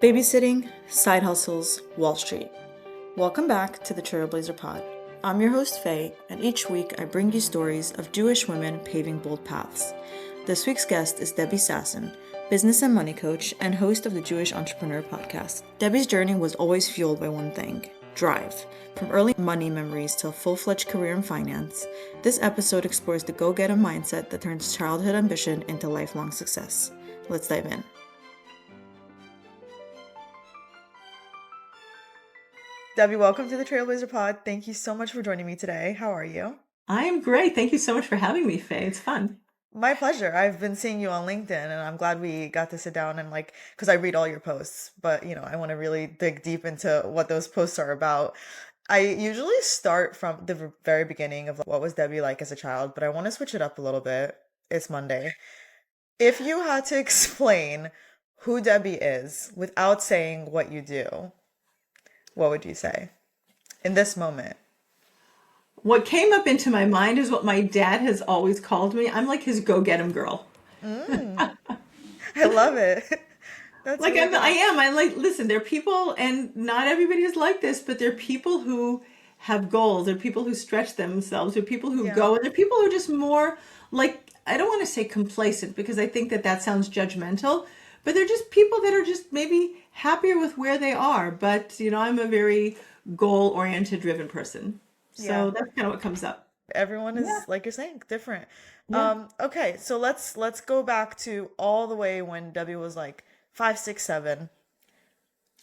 Babysitting, side hustles, Wall Street. Welcome back to the TrailBLAZER pod. I'm your host Faye, and each week I bring you stories of Jewish women paving bold paths. This week's guest is Debbie Sassen, business and money coach and host of the Jewish Entrepreneur podcast. Debbie's journey was always fueled by one thing: drive. From early money memories to a full-fledged career in finance, this episode explores the go-getter mindset that turns childhood ambition into lifelong success. Let's dive in. Debbie, welcome to the TrailBLAZER pod. Thank you so much for joining me today. How are you? I am great. Thank you so much for having me, Faye. It's fun. My pleasure. I've been seeing you on LinkedIn and I'm glad we got to sit down and because I read all your posts, but I want to really dig deep into what those posts are about. I usually start from the very beginning of what was Debbie like as a child, but I want to switch it up a little bit. It's Monday. If you had to explain who Debbie is without saying what you do, what would you say in this moment? What came up into my mind is what my dad has always called me. I'm like his go-get-'em girl. I love it. That's Like really good. I am. I like, listen, there are people, and not everybody is like this, but there are people who have goals. There are people who stretch themselves. There are people who Yeah. go, and there are people who are just more like, I don't want to say complacent because I think that sounds judgmental, but they're just people that are just maybe happier with where they are. But, I'm a very goal-oriented, driven person. Yeah. So that's kind of what comes up. Everyone is, Yeah. like you're saying, different. Yeah. Okay, so let's go back to all the way when Debbie was like 5, 6, 7.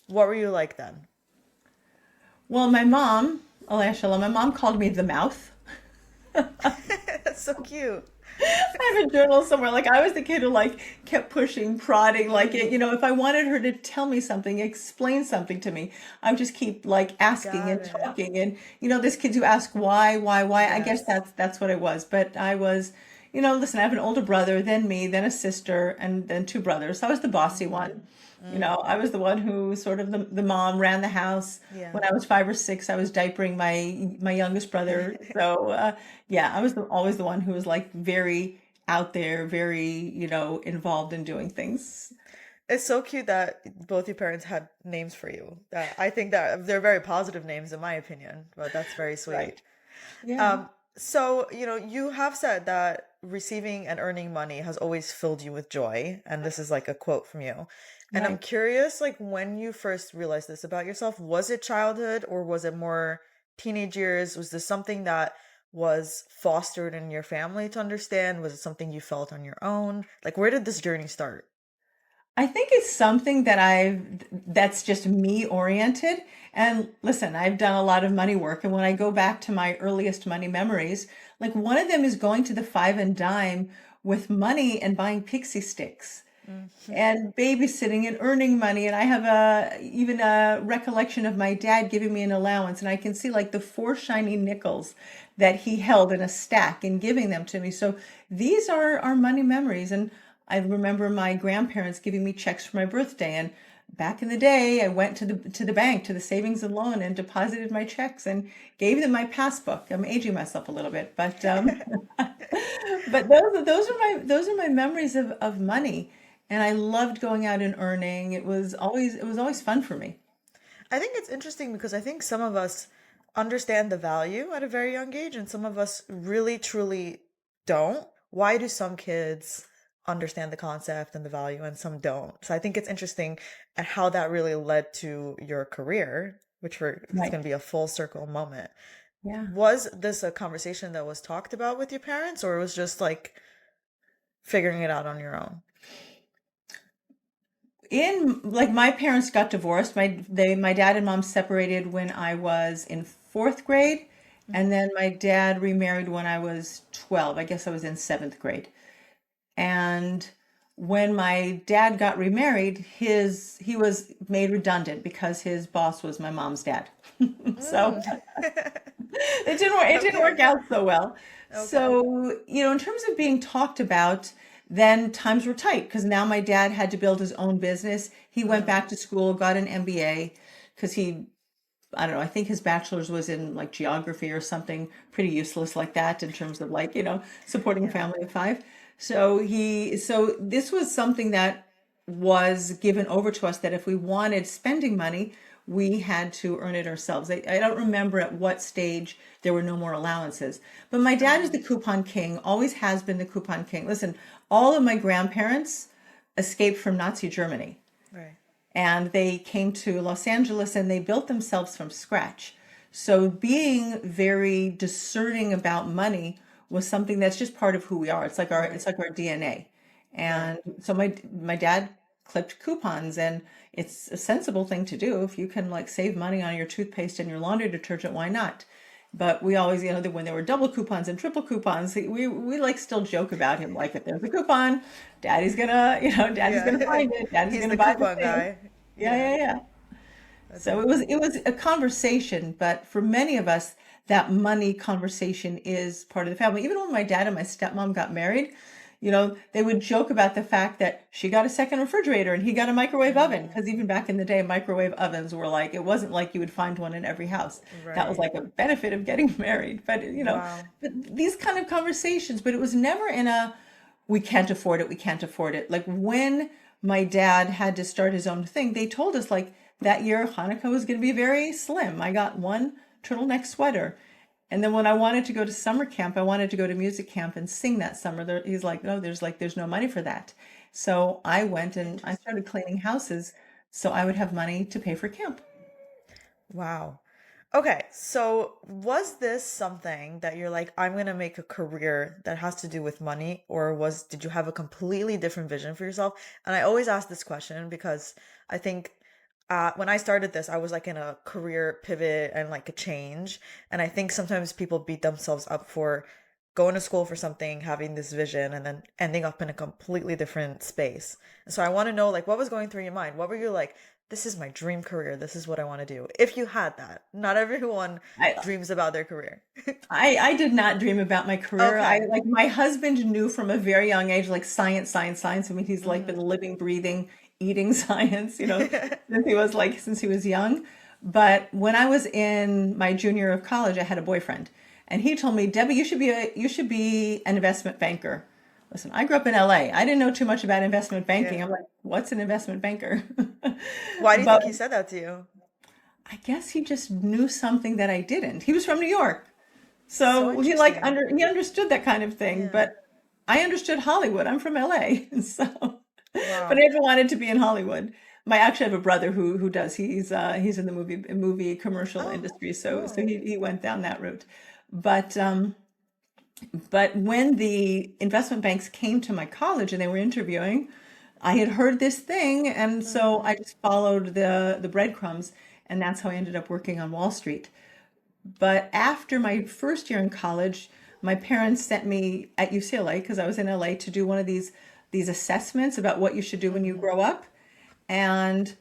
What were you like then? Well, my mom, Alea Shalom, my mom called me the mouth. That's so cute. I have a journal somewhere. Like I was the kid who like kept pushing, prodding, like if I wanted her to tell me something, explain something to me, I would just keep like asking Got and it. talking. And there's kids who ask why. I guess Yes. that's what it was. But I was, listen, I have an older brother, then me, then a sister, and then two brothers. So I was the bossy one. I was the one who sort of the mom ran the house. Yeah. When I was 5 or 6, I was diapering my youngest brother. So yeah, I was always the one who was like very out there, very involved in doing things. It's so cute that both your parents had names for you. I think that they're very positive names in my opinion, but that's very sweet. Right. Yeah. So, you have said that receiving and earning money has always filled you with joy, and this is like a quote from you. And I'm Right. curious, like when you first realized this about yourself, was it childhood or was it more teenage years? Was this something that was fostered in your family to understand? Was it something you felt on your own? Like, where did this journey start? I think it's something that's just me oriented. And listen, I've done a lot of money work. And when I go back to my earliest money memories, like one of them is going to the five and dime with money and buying pixie sticks Mhm. and babysitting and earning money. And I have even a recollection of my dad giving me an allowance, and I can see like the four shiny nickels that he held in a stack and giving them to me. So these are our money memories. And I remember my grandparents giving me checks for my birthday. And back in the day, I went to the bank, to the savings and loan, and deposited my checks and gave them my passbook. I'm aging myself a little bit, but but those are my memories of money. And I loved going out and earning. It was always fun for me. I think it's interesting because I think some of us understand the value at a very young age and some of us really truly don't. Why do some kids understand the concept and the value and some don't? So I think it's interesting at how that really led to your career, which it's Right. going to be a full circle moment. Yeah. Was this a conversation that was talked about with your parents or it was just like figuring it out on your own? In like my parents got divorced. My dad and mom separated when I was in fourth grade, and then my dad remarried when I was 12. I guess I was in seventh grade. And when my dad got remarried, he was made redundant because his boss was my mom's dad. So Mm. it didn't work Okay. out so well. Okay. So, in terms of being talked about, then times were tight because now my dad had to build his own business. He went Mm. back to school, got an MBA because I don't know, I think his bachelor's was in like geography or something pretty useless like that in terms of like, supporting a Yeah. family of five. So this was something that was given over to us that if we wanted spending money, we had to earn it ourselves. I don't remember at what stage there were no more allowances. But my dad is the coupon king, always has been the coupon king. Listen, all of my grandparents escaped from Nazi Germany Right. and they came to Los Angeles and they built themselves from scratch. So being very discerning about money was something that's just part of who we are. It's like our DNA. Right. And so my dad clipped coupons, and it's a sensible thing to do. If you can like save money on your toothpaste and your laundry detergent, why not? But we always, when there were double coupons and triple coupons, we like still joke about him. Like if there's a coupon, daddy's gonna Yeah. find it. Daddy's He's gonna the buy the coupon thing. guy. Yeah, Yeah. yeah, yeah. That's So funny. it was a conversation, but for many of us, that money conversation is part of the family. Even when my dad and my stepmom got married, they would joke about the fact that she got a second refrigerator and he got a microwave oven. Because even back in the day, microwave ovens were like, it wasn't like you would find one in every house. That was Right. like a benefit of getting married. Wow. But these kind of conversations, but it was never in a, we can't afford it, we can't afford it. Like when my dad had to start his own thing, they told us like that year Hanukkah was going to be very slim. I got one turtleneck sweater. And then when I wanted to go to summer camp, I wanted to go to music camp and sing that summer. He's like, no, there's no money for that. So I went and I started cleaning houses so I would have money to pay for camp. Wow. Okay, so was this something that you're like, I'm gonna make a career that has to do with money, or did you have a completely different vision for yourself? And I always ask this question because I think when I started this, I was like in a career pivot and like a change. And I think sometimes people beat themselves up for going to school for something, having this vision, and then ending up in a completely different space. And so I want to know, like, what was going through your mind? What were you like? This is my dream career. This is what I want to do. If you had that, not everyone I, dreams about their career. I did not dream about my career. I Okay. like my husband knew from a very young age, like science, science, science. I mean, he's like been Hmm. living, breathing, eating science, since he was young. But when I was in my junior year of college, I had a boyfriend, and he told me, Debbie, you should be an investment banker. Listen, I grew up in LA. I didn't know too much about investment banking. Yeah. I'm like, what's an investment banker? Why do you But think he said that to you? I guess he just knew something that I didn't. He was from New York. So So interesting. he understood that kind of thing, Yeah. but I understood Hollywood. I'm from LA. So but I Wow. never wanted to be in Hollywood. I actually have a brother who does. He's in the movie commercial Oh, industry, so cool. he went down that route. But when the investment banks came to my college and they were interviewing, I had heard this thing, and so Hmm. I just followed the breadcrumbs, and that's how I ended up working on Wall Street. But after my first year in college, my parents sent me at UCLA because I was in LA to do one of these assessments about what you should do when you Hmm. grow up. And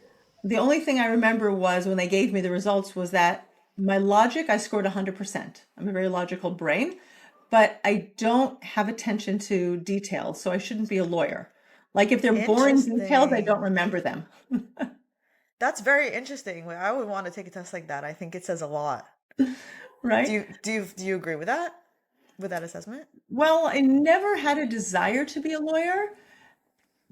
the only thing I remember was when they gave me the results was that my logic, I scored 100%. I'm a very logical brain, but I don't have attention to details, so I shouldn't be a lawyer. Like if they're boring details, I don't Interesting. remember them, That's very interesting. Like, I would want to take a test like that. I think it says a lot. right? Do you agree with that? With that assessment? Well, I never had a desire to be a lawyer.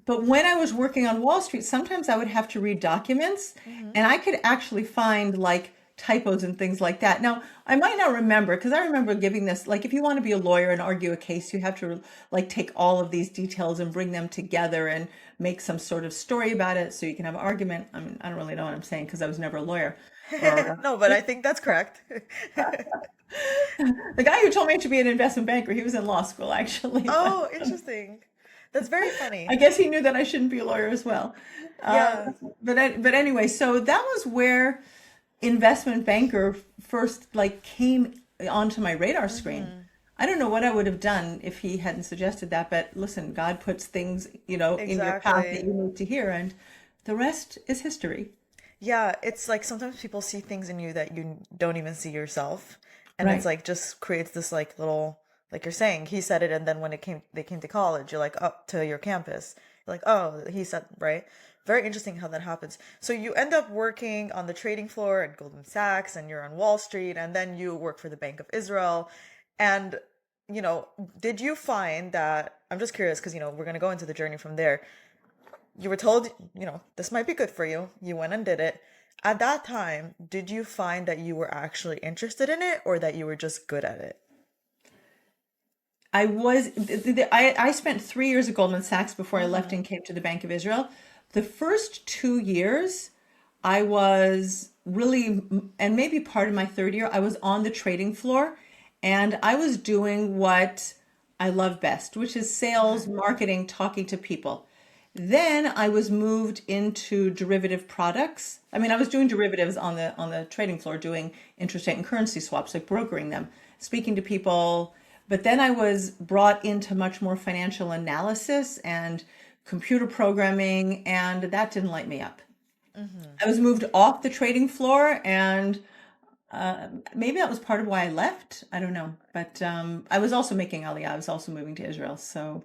But when I was working on Wall Street, sometimes I would have to read documents Hmm. and I could actually find like typos and things like that. Now, I might not remember because I remember giving this, like, if you want to be a lawyer and argue a case, you have to like take all of these details and bring them together and make some sort of story about it so you can have an argument. I mean, I don't really know what I'm saying because I was never a lawyer. Or No, but I think that's correct. the guy who told me to be an investment banker, he was in law school actually, but Oh, interesting. That's very I funny. guess he knew that I shouldn't be a lawyer as well. Uh, Yeah. but anyway, so that was where investment banker first like came onto my radar screen. Hmm. I don't know what I would have done if he hadn't suggested that, but listen, God puts things, in your path that Exactly. you need to hear, and the rest is history. Yeah, it's like sometimes people see things in you that you don't even see yourself. And it's Right. like just creates this like little, like you're saying, he said it, and then when they came to college, you're like up to your campus. You're like, oh, he said, right? Very interesting how that happens. So you end up working on the trading floor at Goldman Sachs, and you're on Wall Street, and then you work for the Bank of Israel. And, did you find that, I'm just curious because, we're going to go into the journey from there. you were told, this might be good for you. You went and did it. At that time, did you find that you were actually interested in it or that you were just good at it? I spent 3 years at Goldman Sachs before I left and came to the Bank of Israel. The first 2 years, I was really, and maybe part of my third year, I was on the trading floor and I was doing what I love best, which is sales, marketing, talking to people. Then I was moved into derivative products. I mean, I was doing derivatives on the trading floor, doing interest rate and currency swaps, like brokering them, speaking to people. But then I was brought into much more financial analysis and computer programming, and that didn't light me up. I was moved off the trading floor, and maybe that was part of why I left. I don't know, but I was also making Aliyah. I was also moving to Israel, so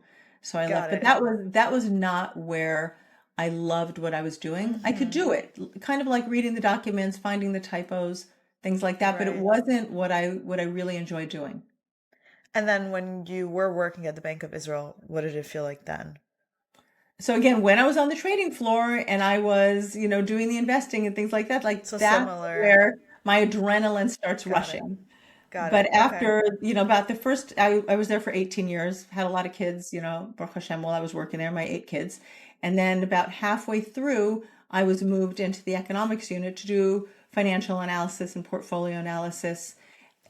I left. Got But it. that was not where I loved what I was doing. I could do it, kind of like reading the documents, finding the typos, things like that. But it Right. wasn't what I really enjoyed doing. And then when you were working at the Bank of Israel, what did it feel like then? So again, when I was on the trading floor and I was, doing the investing and things like that, like So that's similar. where my adrenaline starts Got it. rushing. Got But it. Okay. after, about the first, I was there for 18 years, had a lot of kids, Baruch Hashem, while I was working there, my 8 kids. And then about halfway through, I was moved into the economics unit to do financial analysis and portfolio analysis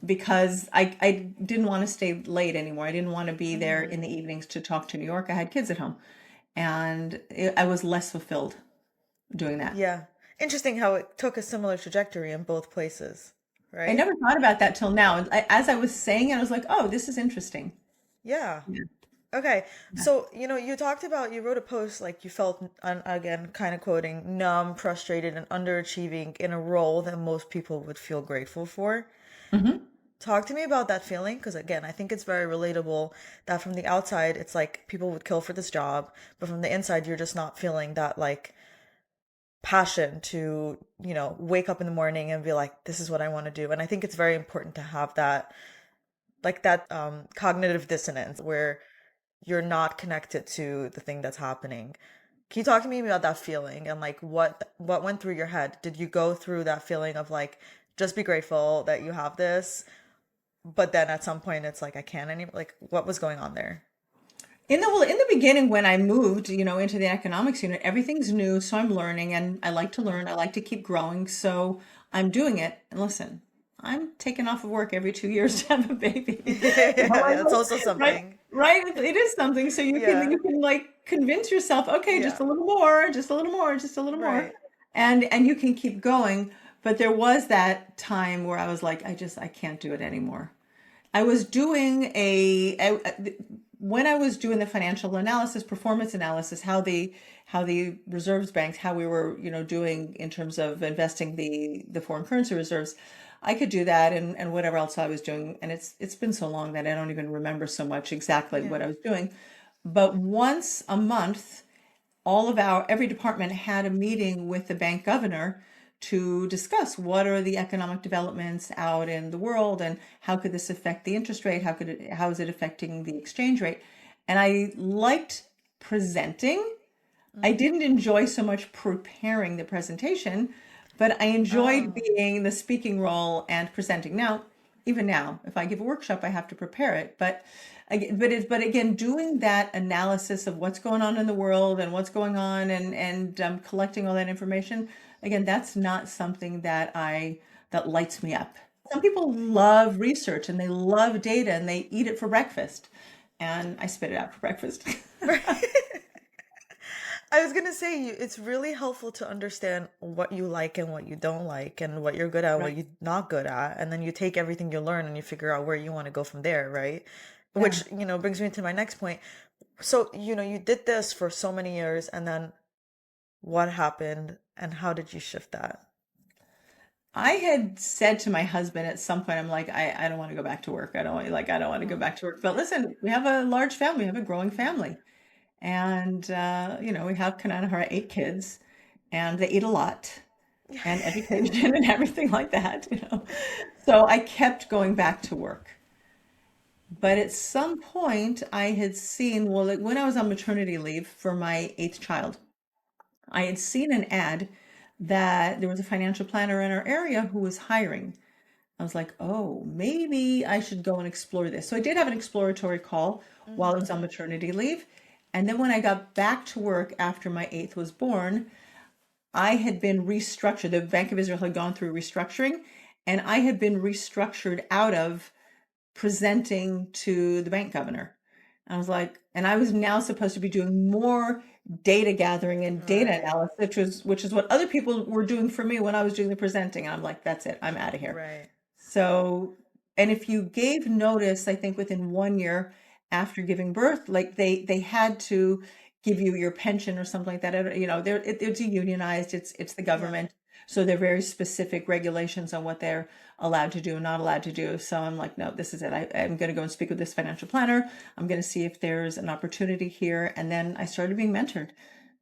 because I didn't want to stay late anymore. I didn't want to be there in the evenings to talk to New York. I had kids at home and I was less fulfilled doing that. Yeah. Interesting how it took a similar trajectory in both places, I right? never thought about that till now. And as I was saying it, I was like, oh, this is interesting. Yeah. Yeah. Okay. So, you talked about, you wrote a post like you felt, again, kind of quoting, numb, frustrated, and underachieving in a role that most people would feel grateful for. Mhm. Talk to me about that feeling, because again, I think it's very relatable that from the outside, it's like people would kill for this job, but from the inside, you're just not feeling that like passion to, wake up in the morning and be like, this is what I want to do. And I think it's very important to have that, like that cognitive dissonance where you're not connected to the thing that's happening. Can you talk to me about that feeling and like what went through your head? Did you go through that feeling of like just be grateful that you have this, but then at some point it's like I can't anymore? Like what was going on there? In the beginning, when I moved, into the economics unit, everything's new, so I'm learning, and I like to learn. I like to keep growing, so I'm doing it. And listen, I'm taking off of work every 2 years to have a baby. Yeah, that's also Right, something. right. It is something. So Yeah. you can like convince yourself, okay, just Yeah. a little more, just a little more, just a little more, Right. and you can keep going. But there was that time where I was like, I can't do it anymore. I was doing when I was doing the financial analysis, performance analysis, how the reserves banks, how we were, doing in terms of investing the foreign currency reserves. I could do that and whatever else I was doing. And it's been so long that I don't even remember so much exactly what Yeah. I was doing. But once a month, every department had a meeting with the bank governor to discuss what are the economic developments out in the world and how could this affect the interest rate, how is it affecting the exchange rate. And I liked presenting. I Hmm. didn't enjoy so much preparing the presentation, but I enjoyed Oh, being the speaking role and presenting. Now, even now, if I give a workshop, I have to prepare it. But again, doing that analysis of what's going on in the world and what's going on, and collecting all that information, again, that's not something that lights me up. Some people love research and they love data and they eat it for breakfast, and I spit it out for breakfast. right. I was gonna say it's really helpful to understand what you like and what you don't like and what you're good at and what Right. you're not good at. And then you take everything you learn and you figure out where you want to go from there, right? Yeah. Which, brings me to my next point. So, you did this for so many years and then what happened and how did you shift that? I had said to my husband at some point, I'm like, I don't want to go back to work. I don't want to go Hmm. back to work. But listen, we have a large family, we have a growing family. And we have Kanana, her 8 kids, and they eat a lot and education and everything like that. So I kept going back to work. But at some point I had seen, well, like when I was on maternity leave for my 8th child. I had seen an ad that there was a financial planner in our area who was hiring. I was like, oh, maybe I should go and explore this. So I did have an exploratory call while I was on maternity leave. And then when I got back to work after my eighth was born, I had been restructured. The Bank of Israel had gone through restructuring, and I had been restructured out of presenting to the bank governor. I was like, and I was now supposed to be doing more data gathering and data Right. analysis, which is what other people were doing for me when I was doing the presenting. And I'm like, that's it, I'm out of here. Right. So, and if you gave notice, I think within 1 year after giving birth, like they had to give you your pension or something like that. It's unionized. It's the Yeah. government, so there are very specific regulations on what they're allowed to do and not allowed to do. So I'm like, no, this is it. I'm going to go and speak with this financial planner. I'm going to see if there's an opportunity here. And then I started being mentored,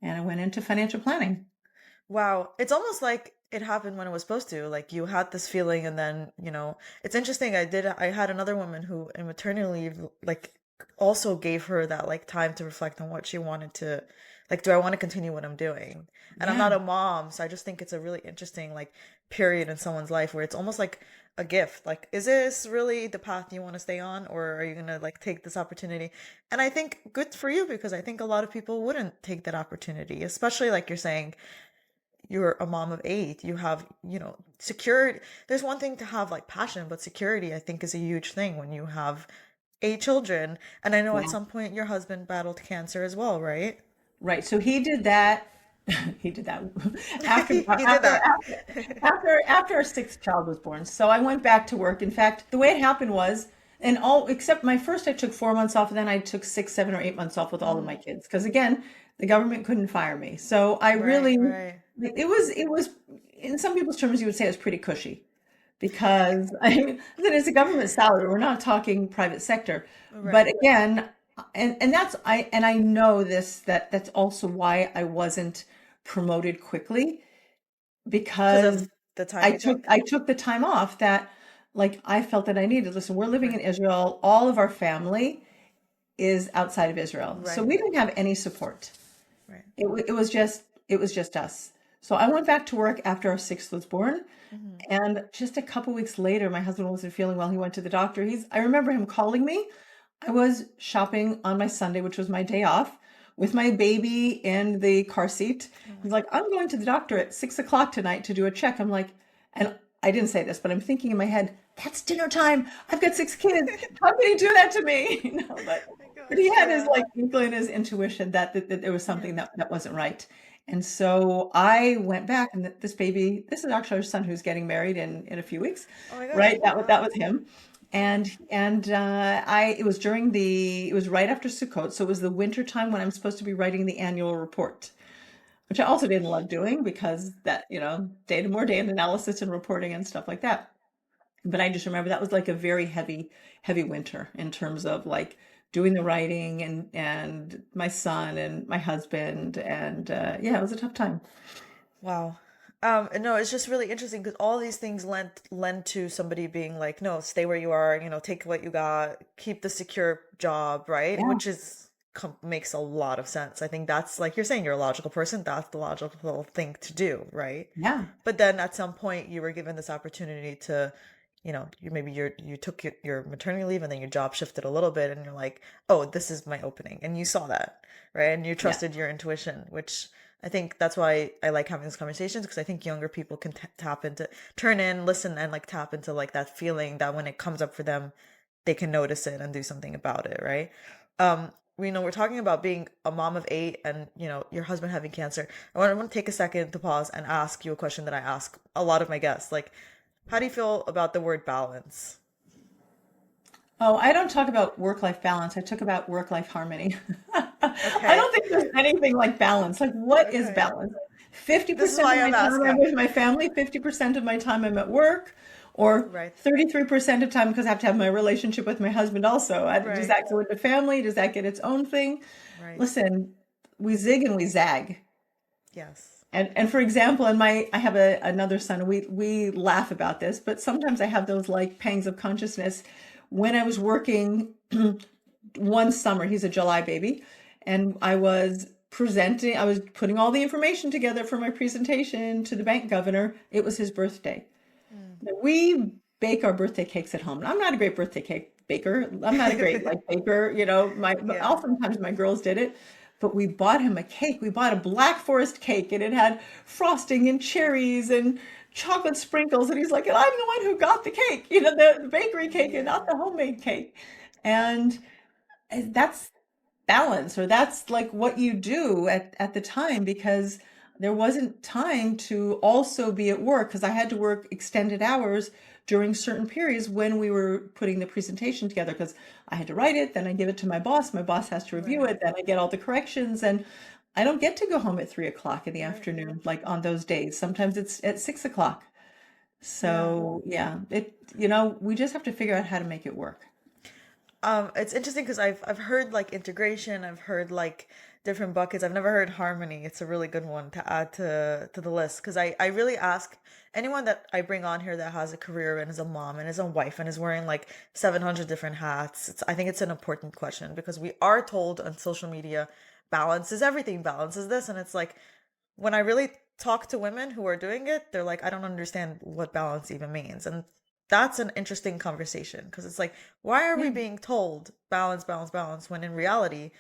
and I went into financial planning. Wow. It's almost like it happened when it was supposed to. Like you had this feeling and then, it's interesting. I had another woman who in maternity leave, like also gave her that like time to reflect on what she wanted to, like, do I want to continue what I'm doing? And I'm Yeah, not a mom, so I just think it's a really interesting like period in someone's life where it's almost like a gift. Like, is this really the path you want to stay on, or are you gonna like take this opportunity? And I think good for you because I think a lot of people wouldn't take that opportunity, especially like you're saying you're a mom of eight, you have, security. There's one thing to have like passion, but security, I think, is a huge thing when you have eight children. And I know at yeah. some point your husband battled cancer as well, right? Right. So he did that. He did that after He did after that. after our sixth child was born. So I went back to work. In fact, the way it happened was, and all except my first, I took 4 months off, and then I took 6, 7, or 8 months off with all of my kids because again, the government couldn't fire me. So I Right, really, right, it was in some people's terms, you would say it was pretty cushy because I mean, it's a government salary. We're not talking private sector. But right. again, and I know this that's also why I wasn't promoted quickly Because because of the time I you took took? I took the time off that like I felt that I needed. Listen, we're living Right, in Israel. All of our family is outside of Israel. So right, we didn't have any support. right. It was just us. So I went back to work after our sixth was born. Hmm. And just a couple weeks later, my husband wasn't feeling well. He went to the doctor. I remember him calling me. I was shopping on my Sunday, which was my day off, with my baby in the car seat. Oh my He's like, I'm going to the doctor at 6 o'clock tonight to do a check. I'm like, and I didn't say this, but I'm thinking in my head, that's dinner time. I've got 6 kids. How can he do that to me? But he gosh, had his yeah, like inkling, his intuition that there was yeah. something that wasn't right. And so I went back, and this baby, this is actually our son who's getting married in a few weeks, Oh my gosh, right? That was wow. him. And it was it was right after Sukkot, so it was the winter time when I'm supposed to be writing the annual report, which I also didn't love doing because that, more data analysis and reporting and stuff like that. But I just remember that was like a very heavy, heavy winter in terms of like doing the writing and my son and my husband, and yeah, it was a tough time. Wow. And no, it's just really interesting because all these things lend to somebody being like, no, stay where you are, take what you got, keep the secure job, right? Yeah, Which is makes a lot of sense. I think that's like you're saying you're a logical person, that's the logical thing to do, right? yeah, But then at some point you were given this opportunity to, you took your maternity leave and then your job shifted a little bit and you're like, oh, this is my opening. And you saw that, right? And you yeah, trusted your intuition, which I think that's why I like having these conversations because I think younger people can tap into, turn in, listen, and like tap into like that feeling that when it comes up for them, they can notice it and do something about it, right? We're talking about being a mom of eight and, your husband having cancer. I want to take a second to pause and ask you a question that I ask a lot of my guests. Like, how do you feel about the word balance? Oh, I don't talk about work-life balance. I talk about work-life harmony. I Okay. don't think there's anything like balance. Like, what is Okay. balance? This is 50% of why my I'm time I'm asking. with my family, 50% of my time I'm at work, or Right. 33% of time because I have to have my relationship with my husband also. Does Right. that go into family? Does that get its own thing? Right. Listen, we zig and we zag. Yes. And for example, I have another son, and we laugh about this, but sometimes I have those like pangs of consciousness. When I was working one summer, he's a July baby, and I was I was putting all the information together for my presentation to the bank governor. It was his birthday. We bake our birthday cakes at home. And I'm not a great birthday cake baker. I'm not a great like baker, Yeah. oftentimes my girls did it. But we bought him a cake. We bought a Black Forest cake and it had frosting and cherries and chocolate sprinkles. And he's like, and I'm the one who got the cake, the bakery cake and not Yeah. the homemade cake. And that's balance, or that's like what you do at the time, because there wasn't time to also be at work, because I had to work extended hours during certain periods when we were putting the presentation together, because I had to write it, then I give it to my boss has to review Right. it, then I get all the corrections, and I don't get to go home at 3 o'clock in the Right. afternoon like on those days. Sometimes it's at 6 o'clock. Yeah. So yeah, we just have to figure out how to make it work. It's interesting because I've heard like integration, I've heard like different buckets. I've never heard harmony. It's a really good one to add to the list because I really ask anyone that I bring on here that has a career and is a mom and is a wife and is wearing like 700 different hats. I think it's an important question because we are told on social media balance is everything, balance is this, and it's like when I really talk to women who are doing it, they're like, I don't understand what balance even means. And that's an interesting conversation because it's like, why are we Yeah. being told balance, balance, balance when in reality,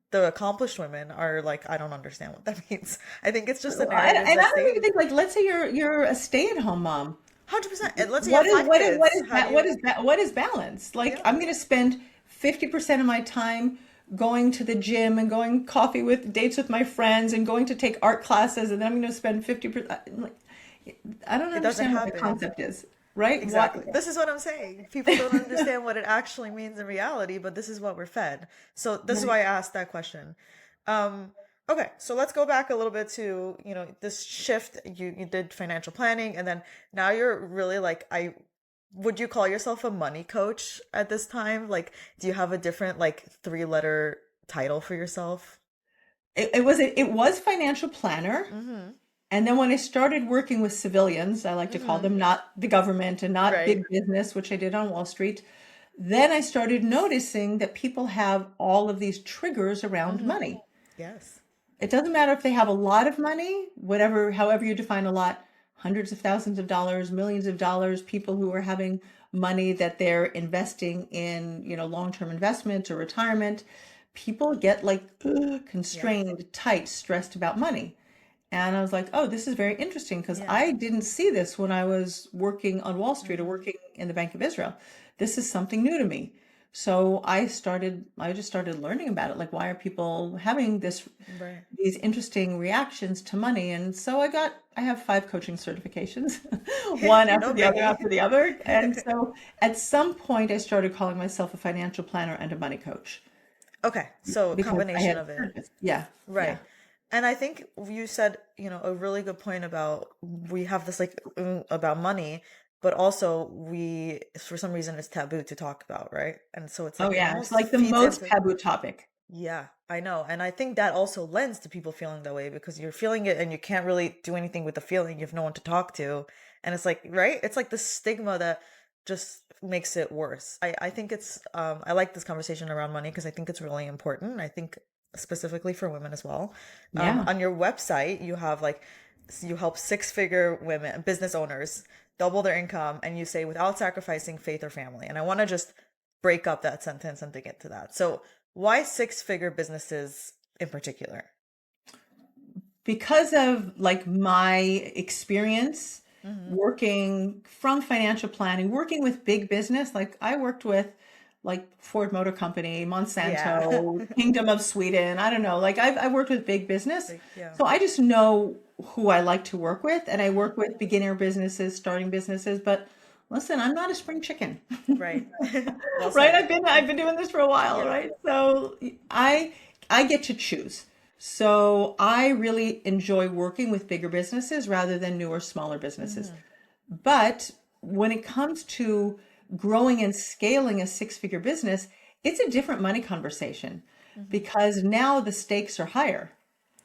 the accomplished women are like, I don't understand what that means. I think it's just the narratives And I that don't stay. even think, like, let's say you're a stay-at-home mom. 100%. And let's say you What have is five what is what kids. is How do what you? is what is balance? Like, Yeah. I'm going to spend 50% of my time going to the gym and going coffee with dates with my friends and going to take art classes, and then I'm going to spend 50%. Like, I don't It doesn't understand what the happen. concept is, right? What? Exactly. This is what I'm saying. People don't understand what it actually means in reality, but this is what we're fed. So this is Right. why I asked that question. Um, okay, so let's go back a little bit to, this shift. You did financial planning and then now you're really like I would you call yourself a money coach at this time? Like, do you have a different like three-letter title for yourself? It was financial planner. Mm-hmm. And then when I started working with civilians, I like to call Mm-hmm. them, not the government and not Right. big business, which I did on Wall Street, then I started noticing that people have all of these triggers around Mm-hmm. money. Yes. It doesn't matter if they have a lot of money, whatever, however you define a lot, hundreds of thousands of dollars, millions of dollars, people who are having money that they're investing in, long-term investment or retirement, people get like Yeah. constrained, tight, stressed about money. And I was like, oh, this is very interesting because Yeah. I didn't see this when I was working on Wall Street or Mm-hmm. working in the Bank of Israel. This is something new to me. So I just started learning about it. Like, why are people having Right. these interesting reactions to money? And so I have 5 coaching certifications, one No after the other biggie. after the other. And so at some point I started calling myself a financial planner and a money coach Okay, so a because I combination had of it. purpose. Yeah. Right. Yeah. And I think you said, a really good point about we have this like about money, but also we for some reason it's taboo to talk about, right? And so it's Oh like it yeah. It's almost like the feeds most into taboo topic. yeah, I know. And I think that also lends to people feeling that way because you're feeling it and you can't really do anything with the feeling. You have no one to talk to. And it's like, right? It's like the stigma that just makes it worse. I think I like this conversation around money because I think it's really important. I think specifically for women as well. Yeah. On your website, you have like, you help six-figure women, business owners, double their income, and you say without sacrificing faith or family. And I want to just break up that sentence and dig into that. So, why six-figure businesses in particular? Because of like my experience Mm-hmm. working from financial planning, working with big business, like I worked with like Ford Motor Company, Yeah. Monsanto, Kingdom of Sweden. I don't know. Like I worked with big business. Like, yeah. So I just know who I like to work with. And I work with beginner businesses, starting businesses. But listen, I'm not a spring chicken. Right. Well Right? said. I've been doing this for a while, Yeah. right? So I get to choose. So I really enjoy working with bigger businesses rather than newer, smaller businesses. Mm-hmm. But when it comes to growing and scaling a six-figure business, it's a different money conversation Mm-hmm. because now the stakes are higher.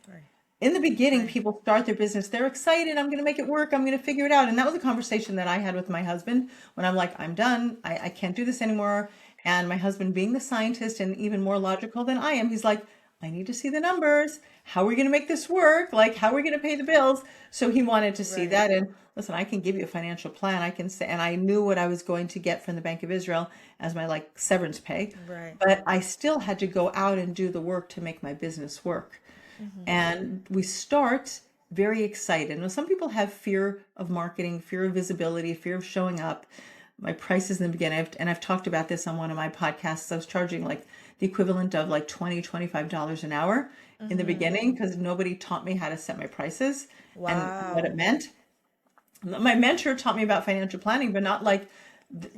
Right. In the beginning, Right. people start their business, they're excited, I'm going to make it work, I'm going to figure it out. And that was a conversation that I had with my husband when I'm like, I'm done, I can't do this anymore. And my husband, being the scientist and even more logical than I am, he's like, I need to see the numbers. How are we going to make this work? Like, how are we going to pay the bills? So he wanted to see Right. that. And listen, I can give you a financial plan. I can say, and I knew what I was going to get from the Bank of Israel as my like severance pay, Right. but I still had to go out and do the work to make my business work. Mm-hmm. And we start very excited. Now, some people have fear of marketing, fear of visibility, fear of showing up. My prices in the beginning, and I've talked about this on one of my podcasts. I was charging like the equivalent of like $25 an hour in the Mm-hmm. beginning because nobody taught me how to set my prices and what it Wow. meant. My mentor taught me about financial planning, but not like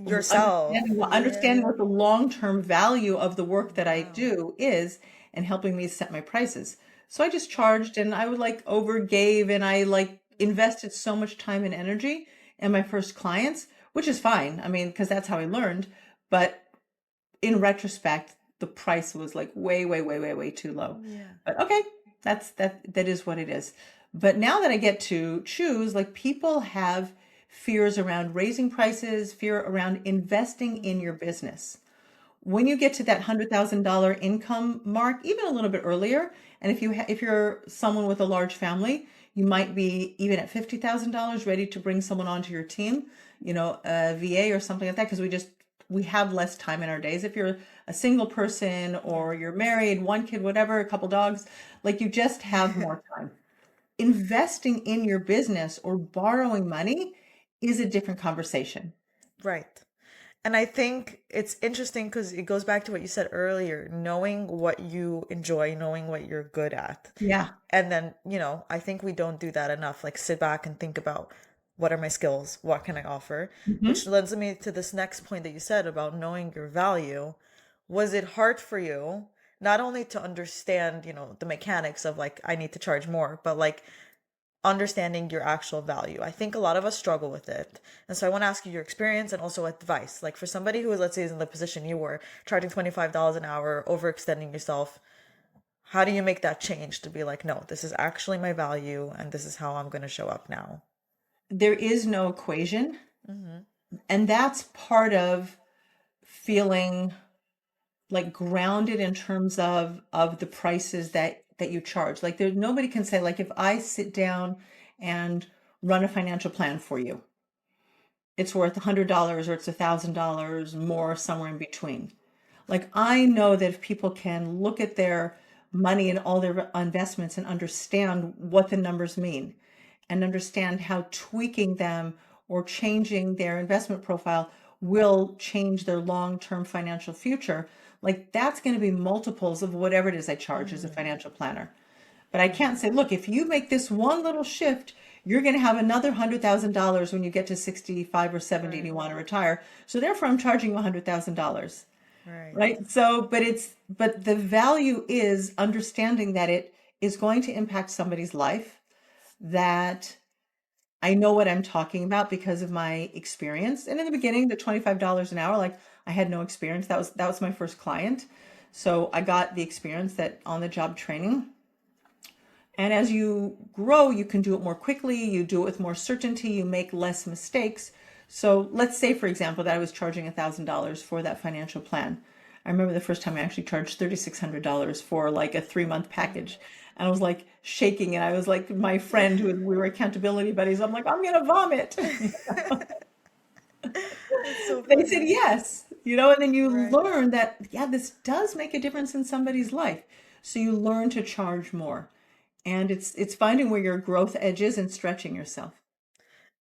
Yourself. understanding Yeah. what the long-term value of the work that I Wow. do is and helping me set my prices. So I just charged and I would like overgave and I like invested so much time and energy in my first clients, which is fine. I mean, because that's how I learned. But in retrospect, the price was like way, way, way, way, way too low. Yeah. But okay, that is what it is. But now that I get to choose, like people have fears around raising prices, fear around investing in your business. When you get to that $100,000 income mark, even a little bit earlier, and if you're someone with a large family, you might be even at $50,000 ready to bring someone onto your team, a VA or something like that, because we have less time in our days. If you're a single person or you're married, one kid, whatever, a couple dogs, like you just have Yeah. more time. Investing in your business or borrowing money is a different conversation. Right. And I think it's interesting because it goes back to what you said earlier, knowing what you enjoy, knowing what you're good at. Yeah. And then, I think we don't do that enough. Like sit back and think about what are my skills? What can I offer? Which Mhm. lends me to this next point that you said about knowing your value. Was it hard for you not only to understand, the mechanics of like I need to charge more, but like understanding your actual value? I think a lot of us struggle with it. And so I want to ask you your experience and also advice. Like for somebody who, let's say, is in the position you were, charging $25 an hour, overextending yourself, how do you make that change to be like, no, this is actually my value and this is how I'm going to show up now? There is no equation. Mm-hmm. And that's part of feeling like grounded in terms of the prices that you charge. Like there's nobody can say like if I sit down and run a financial plan for you, it's worth $100 or it's $1,000 more somewhere in between. Like I know that if people can look at their money and all their investments and understand what the numbers mean and understand how tweaking them or changing their investment profile will change their long-term financial future, like that's going to be multiples of whatever it is I charge as a Mm-hmm. financial planner. But I can't say, look, if you make this one little shift, you're going to have another $100,000 when you get to 65 or 70 and Right. you want to retire. So therefore, I'm charging you $100,000. Right. Right. So, but the value is understanding that it is going to impact somebody's life, that I know what I'm talking about because of my experience. And in the beginning, the $25 an hour, like I had no experience. That was my first client. So I got the experience that on the job training. And as you grow, you can do it more quickly, you do it with more certainty, you make less mistakes. So let's say, for example, that I was charging $1,000 for that financial plan. I remember the first time I actually charged $3,600 for like a 3-month package. And I was like shaking, and I was like, my friend we were accountability buddies, I'm like, I'm gonna vomit. That's so They said funny. yes, and then you Right. learn that, yeah, this does make a difference in somebody's life. So you learn to charge more. And it's finding where your growth edge is and stretching yourself.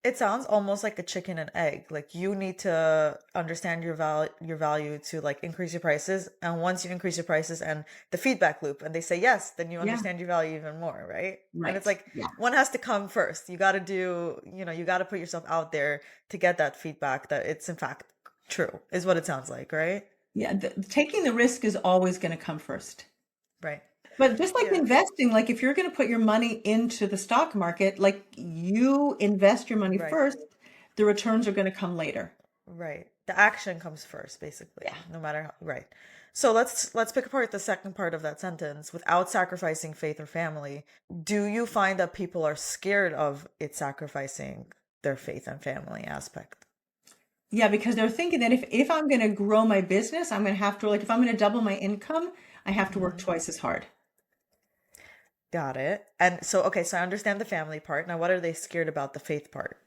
It sounds almost like a chicken and egg. Like you need to understand your value to like increase your prices. And once you increase your prices and the feedback loop and they say yes, then you Yeah, understand your value even more, right? And it's right. like Yeah. one has to come first. You got to do, you got to put yourself out there to get that feedback that it's in fact true, is what it sounds like, right? Yeah. Taking the risk is always going to come first. Right. But just like Yeah. investing, like if you're going to put your money into the stock market, like you invest your money Right. first, the returns are going to come later. Right. The action comes first, Yeah. basically, no matter how, right. So let's pick apart the second part of that sentence. Without sacrificing faith or family, do you find that people are scared of it sacrificing their faith and family aspect? Yeah, because they're thinking that if I'm going to grow my business, I'm going to have to, like, if I'm going to double my income, I have to work Hmm. twice as hard. Got it. And so, okay, so I understand the family part. Now, what are they scared about the faith part?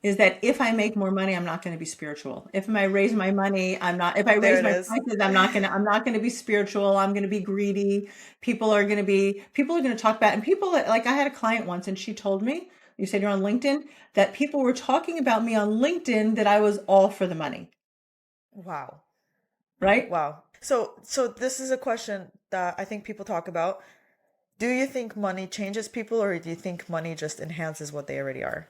Is that if I make more money, I'm not going to be spiritual. If I raise my money, I'm not, if I There raise it my is. prices, I'm not going to be spiritual. I'm going to be greedy. People are going to talk about, and people, like I had a client once and she told me, you said you're on LinkedIn, that people were talking about me on LinkedIn that I was all for the money, Wow. right? Wow. So this is a question that I think people talk about. Do you think money changes people, or do you think money just enhances what they already are?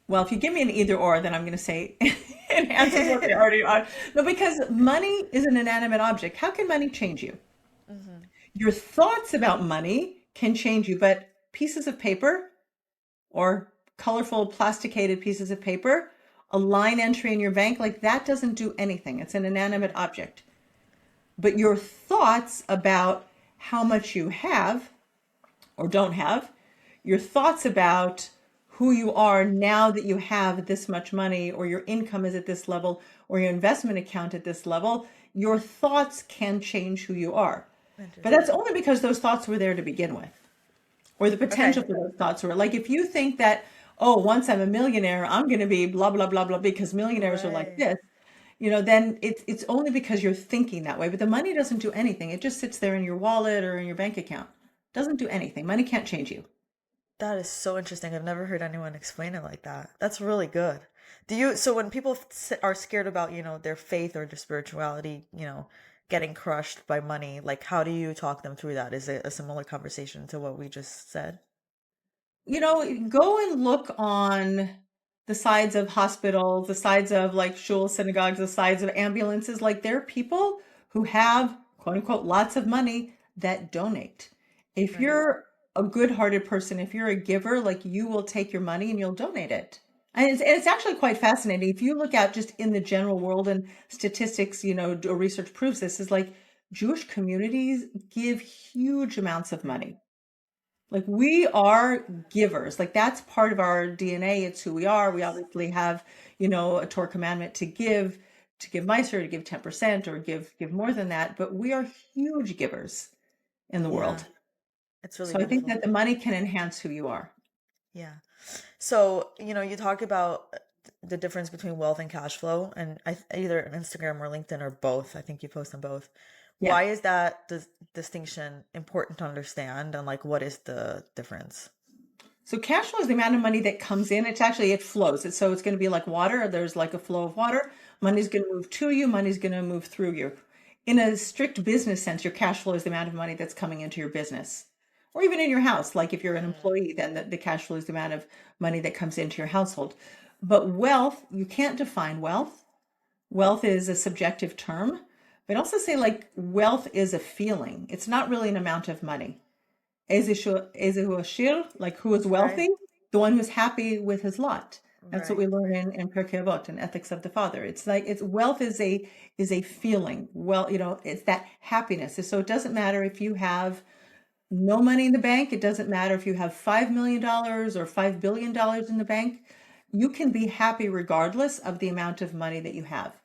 Well, if you give me an either or, then I'm going to say enhances what they already are. No, because money is an inanimate object. How can money change you? Hmm. Your thoughts about money can change you, but pieces of paper or colorful plasticated pieces of paper, a line entry in your bank, like that doesn't do anything. It's an inanimate object. But your thoughts about how much you have or don't have, your thoughts about who you are now that you have this much money, or your income is at this level, or your investment account at this level, your thoughts can change who you are. But that's Interesting. only because those thoughts were there to begin with, or the potential Okay. for those thoughts were. Like if you think that, oh, once I'm a millionaire, I'm going to be blah, blah, blah, blah, because millionaires are like Right. this, then it's only because you're thinking that way. But the money doesn't do anything. It just sits there in your wallet or in your bank account. Doesn't do anything. Money can't change you. That is so interesting. I've never heard anyone explain it like that. That's really good. So when people are scared about, their faith or their spirituality, getting crushed by money, like how do you talk them through that? Is it a similar conversation to what we just said? Go and look on the sides of hospitals, the sides of like shul synagogues, the sides of ambulances. Like there are people who have quote unquote lots of money that donate. If Right. you're a good-hearted person, if you're a giver, like you will take your money and you'll donate it. And it's actually quite fascinating. If you look out just in the general world, and statistics, research proves this, is like Jewish communities give huge amounts of money. Like we are givers. Like that's part of our DNA. It's who we are. We obviously have, a Torah commandment to give Meiser, to give 10% or give more than that, but we are huge givers in the Yeah, world. it's really So I think beautiful. that the money can enhance who you are. Yeah. So, you talk about the difference between wealth and cash flow, and either on Instagram or LinkedIn or both. I think you post on both. Yeah. Why is that distinction important to understand, and like what is the difference? So cash flow is the amount of money that comes in. It flows. So it's going to be like water. There's like a flow of water. Money's going to move to you. Money's going to move through you. In a strict business sense, your cash flow is the amount of money that's coming into your business. Or even in your house. Like if you're an Mm, employee, then the cash flow is the amount of money that comes into your household. But wealth, you can't define wealth. Wealth is a subjective term. But also say like wealth is a feeling. It's not really an amount of money. Ezehu Ashir, like who is right, wealthy, the one who's happy with his lot. That's what right, we learn in Pirkei Avot, in Ethics of the Father. It's like it's wealth is a feeling. Well, it's that happiness. So it doesn't matter if you have no money in the bank. It doesn't matter if you have $5 million or $5 billion in the bank. You can be happy regardless of the amount of money that you have.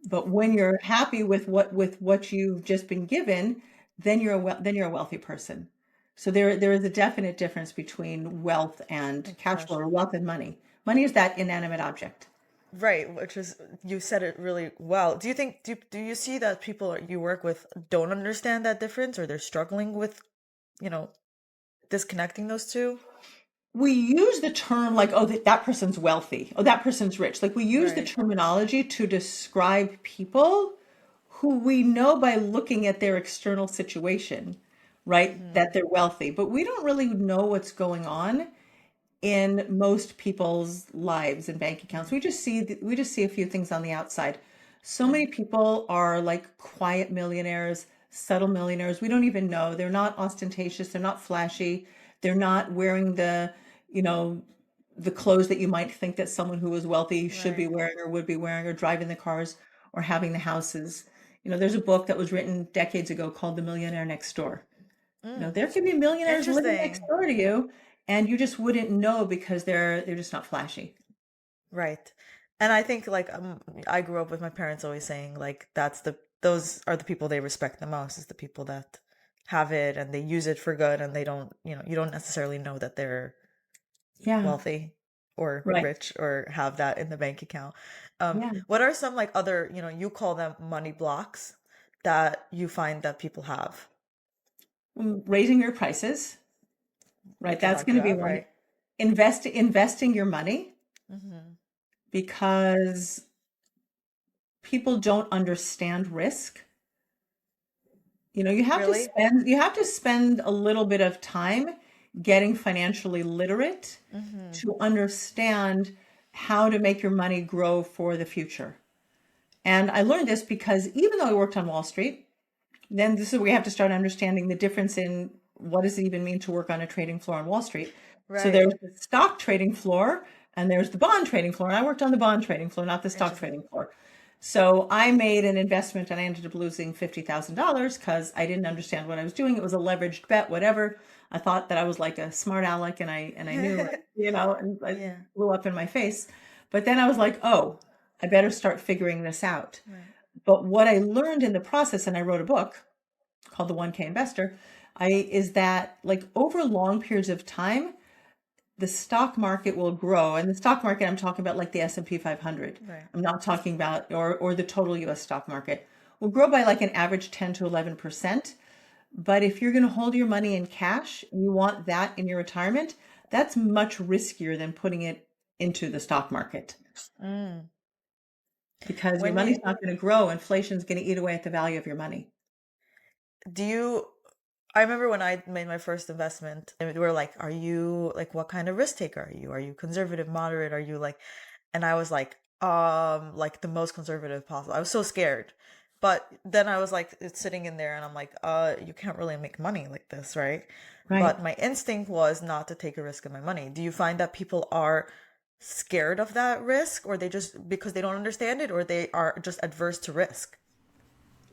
But when you're happy with what you've just been given, then you're a wealthy person. So there is a definite difference between wealth and and cash flow, cash. or wealth and money. Money is that inanimate object. Right, which is you said it really well. Do you think do you see that people you work with don't understand that difference, or they're struggling with, you know, disconnecting those two? We use the term like, oh, that person's wealthy, oh, that person's rich. Like we use the Right. terminology to describe people who we know by looking at their external situation, right? Mm-hmm. That they're wealthy, but we don't really know what's going on in most people's lives and bank accounts. Right. We just see a few things on the outside. So many Right. people are like quiet millionaires, subtle millionaires. We don't even know. They're not ostentatious, they're not flashy. They're not wearing you know, the clothes that you might think that someone who is wealthy should be Right. wearing or would be wearing, or driving the cars or having the houses. There's a book that was written decades ago called The Millionaire Next Door. Mm. There could be millionaires living next Interesting. door to you, and you just wouldn't know because they're just not flashy. Right. And I think like I grew up with my parents always saying like those are the people they respect the most is the people that have it and they use it for good and they don't, you don't necessarily know that they're Yeah. wealthy or Right. rich or have that in the bank account. Yeah. What are some like other, you call them money blocks that you find that people have? Raising your prices, right? People That's have going to be that, one. right? Investing your money, Mm-hmm. because people don't understand risk. Really? You have to spend a little bit of time getting financially literate Mm-hmm. to understand how to make your money grow for the future. And I learned this because even though I worked on Wall Street, then this is where we have to start understanding the difference in what does it even mean to work on a trading floor on Wall Street. So Right. there's the stock trading floor and there's the bond trading floor. And I worked on the bond trading floor, not the stock Interesting. trading floor. So I made an investment and I ended up losing $50,000 because I didn't understand what I was doing. It was a leveraged bet, whatever. I thought that I was like a smart aleck and I knew, and I Yeah. blew up in my face. But then I was like, oh, I better start figuring this out. Right. But what I learned in the process, and I wrote a book called The 1K Investor, is that like over long periods of time, the stock market will grow. And the stock market, I'm talking about like the S&P 500. Right. I'm not talking about, or the total US stock market will grow by like an average 10 to 11%. But if you're going to hold your money in cash and you want that in your retirement, that's much riskier than putting it into the stock market Mm. because your When you money's not going to grow. Inflation's going to eat away at the value of your money. do you I remember when I made my first investment, and we were like, are you like what kind of risk taker are you? Are you conservative, moderate? Are you like and I was like the most conservative possible. I was so scared. But then I was like it's sitting in there and I'm like, you can't really make money like this, right? Right. But my instinct was not to take a risk in my money. Do you find that people are scared of that risk or they just because they don't understand it or they are just adverse to risk?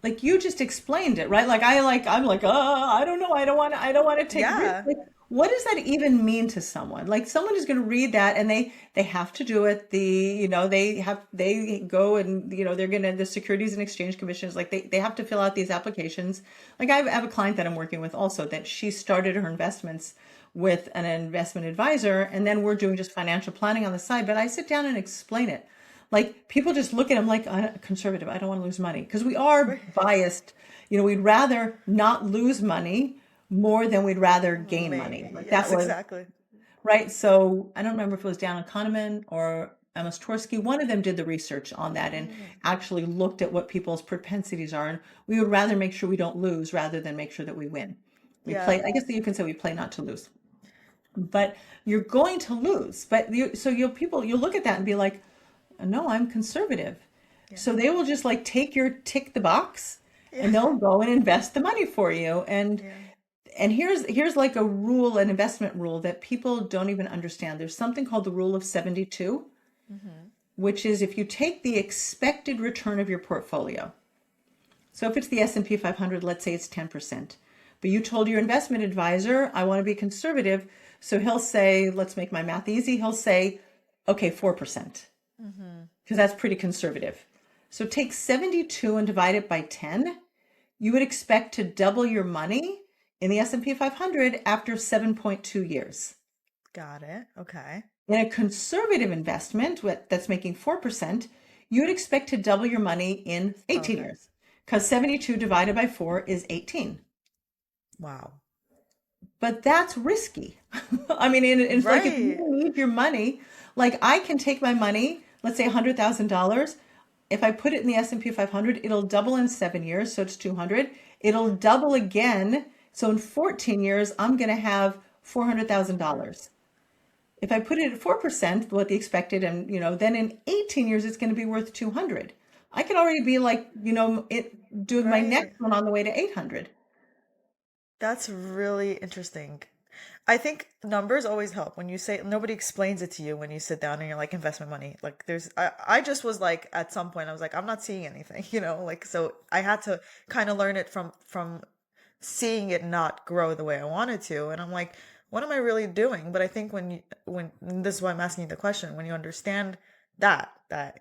Like you just explained it, right? I'm like, I don't know. I don't want to take risk. Yeah. Like, what does that even mean to someone? Like someone is going to read that and they have to do it. They go and, they're going to, the Securities and Exchange Commission is like, they have to fill out these applications. Like I have a client that I'm working with also that she started her investments with an investment advisor and then we're doing just financial planning on the side. But I sit down and explain it. Like people just look at him like conservative. I don't want to lose money because we are Right. biased. We'd rather not lose money more than we'd rather gain money. Like that Yes, was exactly. right. So I don't remember if it was Dan Kahneman or Emma Tversky. One of them did the research on that and Mm. actually looked at what people's propensities are. And we would rather make sure we don't lose rather than make sure that we win. We Yeah. play. I guess you can say we play not to lose, but you're going to lose. But you'll look at that and be like, no, I'm conservative. Yeah. So they will just like take your tick the box Yeah. and they'll go and invest the money for you. Yeah. And here's like a rule, an investment rule that people don't even understand. There's something called the rule of 72, Mm-hmm. which is if you take the expected return of your portfolio. So if it's the S&P 500, let's say it's 10%. But you told your investment advisor, I want to be conservative. So he'll say, let's make my math easy. He'll say, okay, 4%, Mm-hmm. because that's pretty conservative. So take 72 and divide it by 10. You would expect to double your money in the S&P 500 after 7.2 years. Got it. Okay. In a conservative investment that's making 4%, you would expect to double your money in 18 Okay. years because 72 divided by 4 is 18. Wow. But that's risky. I mean, it's like if you Right. need your money, like I can take my money, let's say $100,000. If I put it in the S&P 500, it'll double in 7 years, so it's 200. It'll double again, so in 14 years, I'm going to have $400,000. If I put it at 4%, what the expected, and then in 18 years, it's going to be worth 200. I could already be like, doing my Right. next one on the way to 800. That's really interesting. I think numbers always help when you say nobody explains it to you when you sit down and you're like investment money. Like I just was like at some point I was like I'm not seeing anything, like so I had to kind of learn it from seeing it not grow the way I wanted to and I'm like what am I really doing? But I think when this is why I'm asking you the question, when you understand that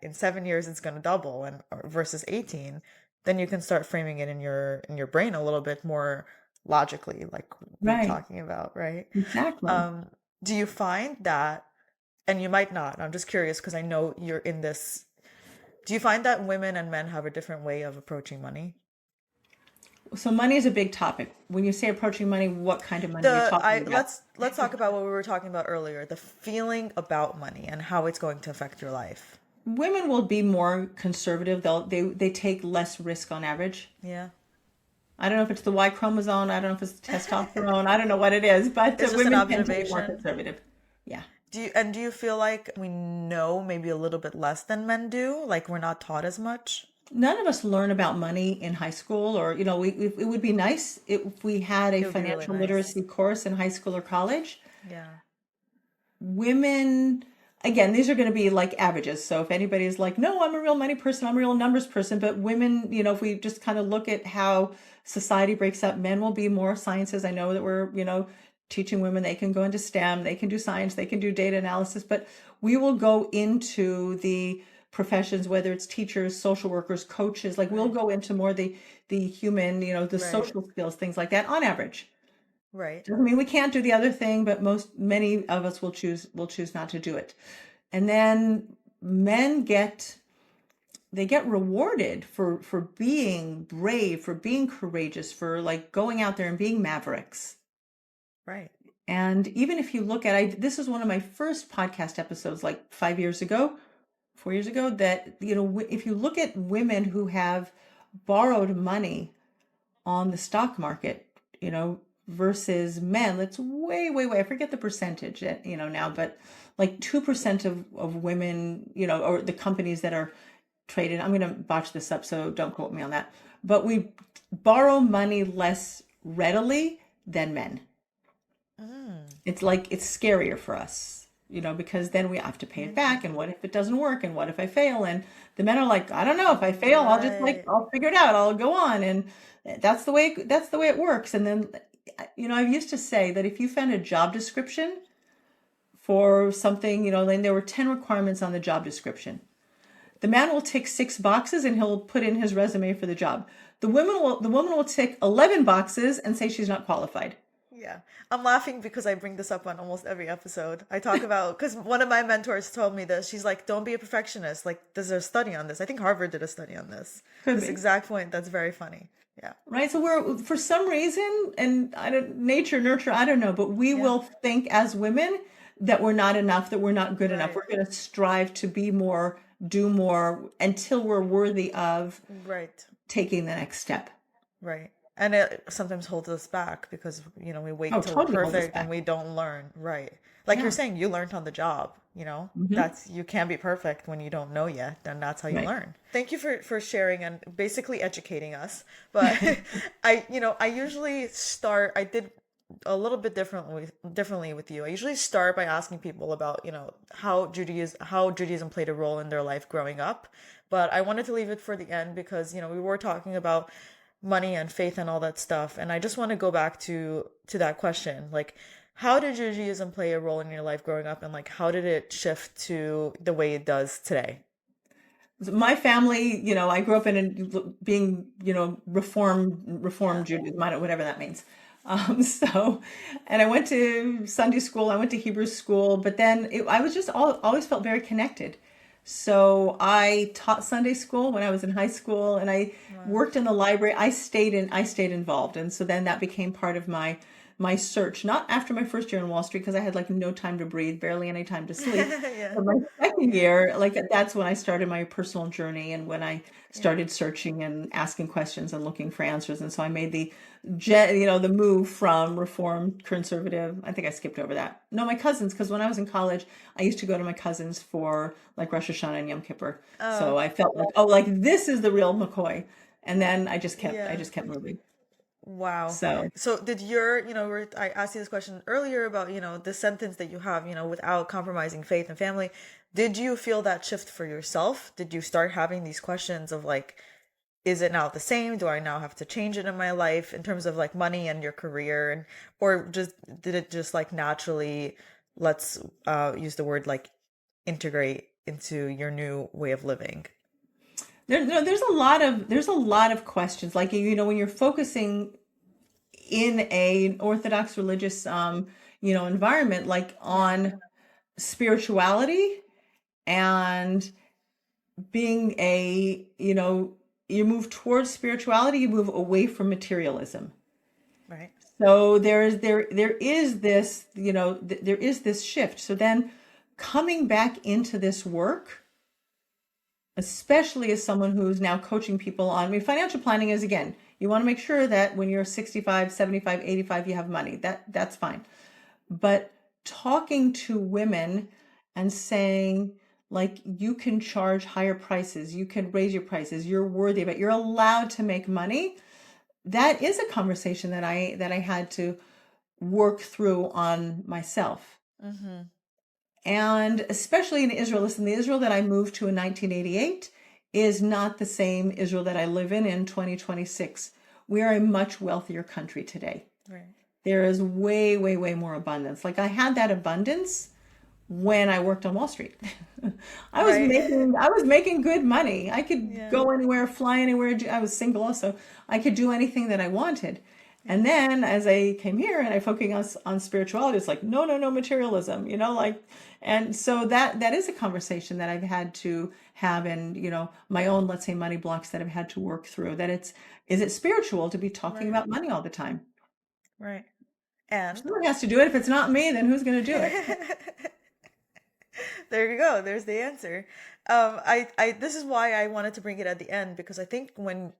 in 7 years it's going to double and versus 18, then you can start framing it in your brain a little bit more logically, like we're Right. talking about, right? Exactly. Um, do you find that, and you might not, I'm just curious because I know you're in this, do you find that women and men have a different way of approaching money? So money is a big topic. When you say approaching money, what kind of money are you The talking I about? let's talk about what we were talking about earlier, the feeling about money and how it's going to affect your life. Women will be more conservative. They take less risk on average. Yeah. I don't know if it's the Y chromosome. I don't know if it's the testosterone. I don't know what it is, but It's just an women tend to be more observation. conservative. Yeah. Do you feel like we know maybe a little bit less than men do? Like we're not taught as much? None of us learn about money in high school, or, it would be nice if we had a It would be really financial nice. literacy course in high school or college. Yeah. Women, again, these are going to be like averages. So if anybody is like, no, I'm a real money person, I'm a real numbers person, but women, if we just kind of look at how society breaks up, men will be more sciences. I know that we're, teaching women they can go into STEM, they can do science, they can do data analysis, but we will go into the professions, whether it's teachers, social workers, coaches, like we'll Right. go into more the human, the Right. social skills, things like that on average. Right. Doesn't mean we can't do the other thing, but many of us will choose not to do it. And then men they get rewarded for being brave, for being courageous, for like going out there and being mavericks. Right. And even if you look at, this is one of my first podcast episodes, like 5 years ago, 4 years ago, that, if you look at women who have borrowed money on the stock market, versus men, it's way, way, way. I forget the percentage, now, but like 2% of women, or the companies that are traded. I'm going to botch this up, so don't quote me on that. But we borrow money less readily than men. Mm. It's like it's scarier for us, because then we have to pay it back. And what if it doesn't work? And what if I fail? And the men are like, I don't know. If I fail, I'll just like Right. I'll figure it out. I'll go on, and that's the way it works. And then, I used to say that if you found a job description for something, then there were 10 requirements on the job description. The man will tick 6 boxes and he'll put in his resume for the job. The woman will tick 11 boxes and say she's not qualified. Yeah. I'm laughing because I bring this up on almost every episode. I talk about, because one of my mentors told me this. She's like, don't be a perfectionist. Like, there's a study on this. I think Harvard did a study on this. Could This be. exact point. That's very funny. Yeah. Right? So we're, for some reason, and I don't, nature, nurture, I don't know, but we Yeah. will think as women that we're not enough, that we're not good enough. Right. We're going to strive to be more, do more until we're worthy of Right. taking the next step. Right. And it sometimes holds us back because, we wait Oh, till we're totally hold us perfect and back. we don't learn. Right. Like you're Yeah. saying, you learned on the job. Hmm. That's, you can't be perfect when you don't know yet, and that's how you Right. learn. Thank you for sharing and basically educating us. But I usually start, I did a little bit differently with you. I usually start by asking people about, how Judaism played a role in their life growing up. But I wanted to leave it for the end because, we were talking about money and faith and all that stuff. And I just want to go back to that question. Like, how did Judaism play a role in your life growing up, and like how did it shift to the way it does today? My family, I grew up being, reformed Judaism, whatever that means. So, and I went to Sunday school, I went to Hebrew school, but then I was just always felt very connected. So I taught Sunday school when I was in high school, and I Wow. worked in the library. I stayed involved, and so then that became part of my search. Not after my first year on Wall Street, because I had like no time to breathe, barely any time to sleep. Yeah. But my second year, like that's when I started my personal journey, and when I Yeah. started searching and asking questions and looking for answers. And so I made the move from reformed conservative. I think I skipped over that. No, my cousins, because when I was in college, I used to go to my cousins for like Rosh Hashanah and Yom Kippur. Oh, So I felt like, oh, like this is the real McCoy. And then I yeah. just kept moving. Wow. So So did I asked you this question earlier about, the sentence that you have, without compromising faith and family. Did you feel that shift for yourself? Did you start having these questions of like, is it now the same? Do I now have to change it in my life in terms of like money and your career, and or just did it just like naturally, let's use the word like integrate into your new way of living? there's a lot of questions. Like, when you're focusing, in an Orthodox religious, environment, like on spirituality and being you move towards spirituality, you move away from materialism. Right. So there is this, there is this shift. So then coming back into this work, especially as someone who's now coaching people on, I mean, financial planning is, again, you want to make sure that when you're 65, 75, 85, you have money. That's fine. But talking to women and saying, like, you can charge higher prices, you can raise your prices, you're worthy of it, you're allowed to make money. That is a conversation that I had to work through on myself. Mm-hmm. And especially in Israel, listen, the Israel that I moved to in 1988 is not the same Israel that I live in 2026. We are a much wealthier country today. Right. There is way, way, way more abundance. Like, I had that abundance when I worked on Wall Street. I was making good money. I could go anywhere, fly anywhere. I was single also. I could do anything that I wanted. And then as I came here and I focused on spirituality, it's like, no, materialism, and so that is a conversation that I've had to have, and, my own, let's say, money blocks that I've had to work through, that is it spiritual to be talking about money all the time? Right. And someone has to do it. If it's not me, then who's going to do it? there you go. There's the answer. This is why I wanted to bring it at the end, because I think when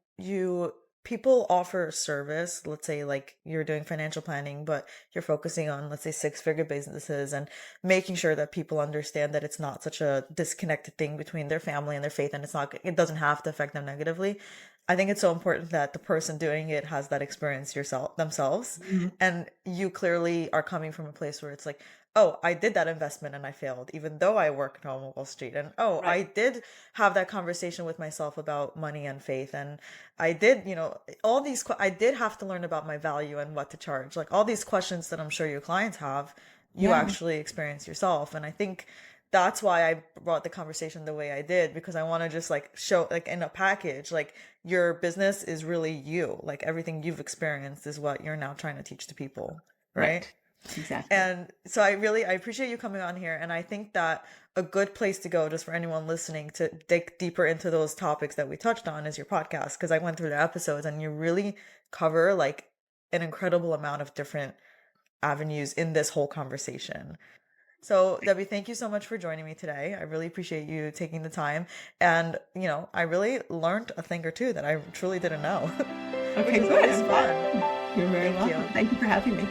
people offer a service, let's say like you're doing financial planning, but you're focusing on, let's say, 6-figure businesses and making sure that people understand that it's not such a disconnected thing between their family and their faith, and it doesn't have to affect them negatively. I think it's so important that the person doing it has that experience themselves. Mm-hmm. And you clearly are coming from a place where it's like, oh, I did that investment and I failed, even though I work on Wall Street. And oh, I did have that conversation with myself about money and faith. And I did, I did have to learn about my value and what to charge. Like, all these questions that I'm sure your clients have, you actually experience yourself. And I think that's why I brought the conversation the way I did, because I want to just like show, like, in a package, like, your business is really you. Like, everything you've experienced is what you're now trying to teach to people. Right. Exactly. And so I appreciate you coming on here. And I think that a good place to go, just for anyone listening, to dig deeper into those topics that we touched on, is your podcast. Because I went through the episodes and you really cover like an incredible amount of different avenues in this whole conversation. So Debbie, thank you so much for joining me today. I really appreciate you taking the time. And, I really learned a thing or two that I truly didn't know. Okay, Which is good. always fun. You're very welcome. Thank you for having me.